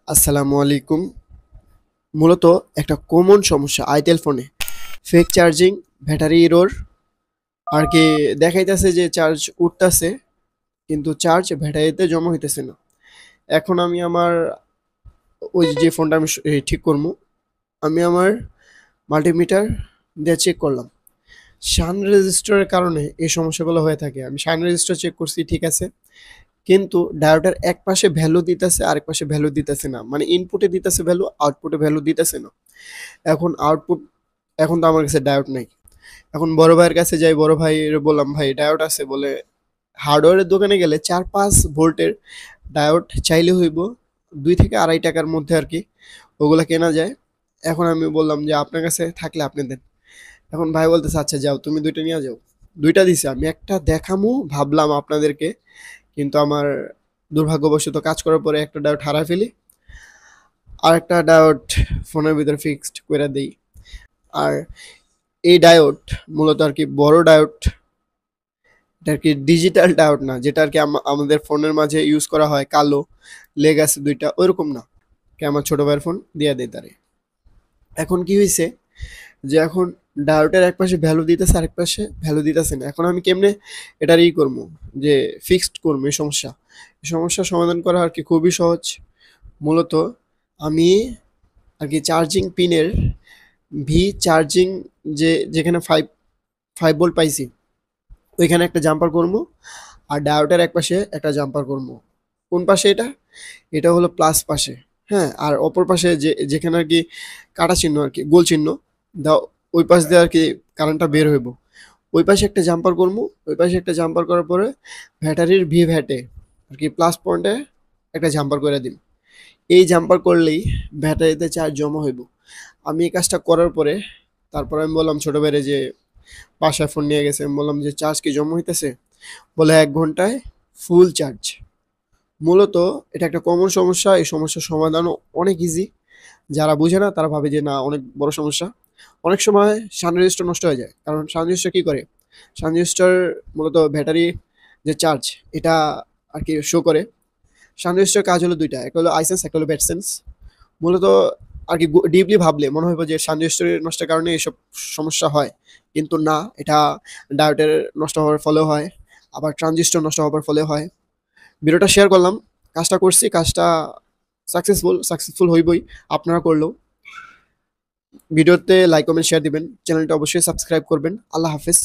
আসসালামু আলাইকুম। মূলত একটা কমন সমস্যা আইটেল ফোনে ফেক চার্জিং, ব্যাটারি এরর আর কি দেখাইতেছে যে চার্জ উঠতেছে কিন্তু চার্জ ব্যাটারিতে জমা হইতেছে না। এখন আমি আমার ওই যে ফোনটা আমি ঠিক করবো, আমি আমার মাল্টিমিটার দিয়ে চেক করলাম। শান রেজিস্টারের কারণে এই সমস্যাগুলো হয়ে থাকে। আমি শান রেজিস্টার চেক করছি, ঠিক আছে, কিন্তু ডায়োডের এক পাশে ভ্যালু দিতেছে, আরেক পাশে ভ্যালু দিতেছে না। মানে ইনপুটে দিতেছে ভ্যালু, আউটপুটে ভ্যালু দিতেছে না। এখন আউটপুট, এখন তো আমার কাছে ডায়োড নাই। এখন বড় ভাইয়ের কাছে যাই, বড় ভাইয়ের বললাম ভাই ডায়োড আছে, বলে হার্ডওয়্যারের দোকানে গেলে 4-5 ভোল্টের ডায়োড চাইলে হইব 2 থেকে 2.5 টাকার মধ্যে আর কি ওগুলা কেনা যায়। এখন আমি বললাম যে আপনার কাছে থাকলে আপনি দেন। এখন ভাই বলতেছে আচ্ছা যাও তুমি দুইটা নিয়ে যাও। দুইটা দিছে, আমি একটা দেখামু ভাবলাম আপনাদেরকে, কিন্তু আমার দুর্ভাগ্যবশত কাজ করার পরে একটা ডায়োড হারাই ফেলি, আর একটা ডায়োড ফোনের ভিতরে ফিক্সড করে দেই। আর এই ডায়োড মূলত আর কি বড় ডায়োড, এটা আর কি ডিজিটাল ডায়োড না, যেটা আর কি আমাদের ফোনের মাঝে ইউজ করা হয়, কালো লেগ আছে দুইটা, ওইরকম না। কি আমার ছোট ভাইয়ের ফোন দিয়া দেয় তারে। এখন কি হয়েছে যে এখন ডায়োডের এক পাশে ভ্যালু দিতেছে, আরেক পাশে ভ্যালু দিতেছে না। এখন আমি কেমনে এটার করবো, যে ফিক্সড করবো এই সমস্যা? এই সমস্যার সমাধান করা আর কি খুবই সহজ। মূলত আমি আর কি চার্জিং পিনের ভি চার্জিং, যেখানে 5 ভোল্ট পাইছি ওইখানে একটা জাম্পার করবো, আর ডায়োডের এক পাশে একটা জাম্পার করবো। কোন পাশে এটা? এটা হলো প্লাস পাশে। হ্যাঁ, আর অপর পাশে যেখানে আর কি কাটা চিহ্ন আর কি গোল চিহ্ন দাও, ওই পাশ দিয়ে আর কি কারেন্টটা বের হইব। ওই পাশে একটা জাম্পার করবো, ওই পাশে একটা জাম্পার করার পরে ব্যাটারির ভি ভ্যাটে আর কি প্লাস পয়েন্টে একটা জাম্পার করে দিন। এই জাম্পার করলেই ব্যাটারিতে চার্জ জমা হইব। আমি এই কাজটা করার পরে তারপর আমি বললাম ছোট ভাইরে যে বাসায় ফোন নিয়ে গেছে, আমি বললাম যে চার্জ কি জমা হইতেছে? বলে 1 ঘন্টায় ফুল চার্জ। মূলত এটা একটা কমন সমস্যা, এই সমস্যার সমাধানও অনেক ইজি। যারা বুঝে না তারা ভাবে যে না অনেক বড় সমস্যা। অনেক সময় শান রেজিস্টার নষ্ট হয়ে যায়, কারণ শান রেজিস্টার কী করে, শান রেজিস্টার মূলত ব্যাটারি যে চার্জ এটা আর কি শো করে। শান রেজিস্টার কাজ হলো দুইটা, একটা হলো আইসেন্স, একটা হলো ব্যাটসেন্স। মূলত আর কি ডিপলি ভাবলে মনে হবে যে শান রেজিস্টারের নষ্টের কারণে এইসব সমস্যা হয়, কিন্তু না, এটা ডায়োডের নষ্ট হওয়ার ফলেও হয়, আবার ট্রানজিস্টর নষ্ট হওয়ার ফলেও হয়। ভিডিওটা শেয়ার করলাম, কাজটা করছি, কাজটা সাকসেসফুল হইবই আপনারা করলেও। ভিডিওতে লাইক কমেন্ট শেয়ার দিবেন, চ্যানেলটা অবশ্যই সাবস্ক্রাইব করবেন। আল্লাহ হাফেজ।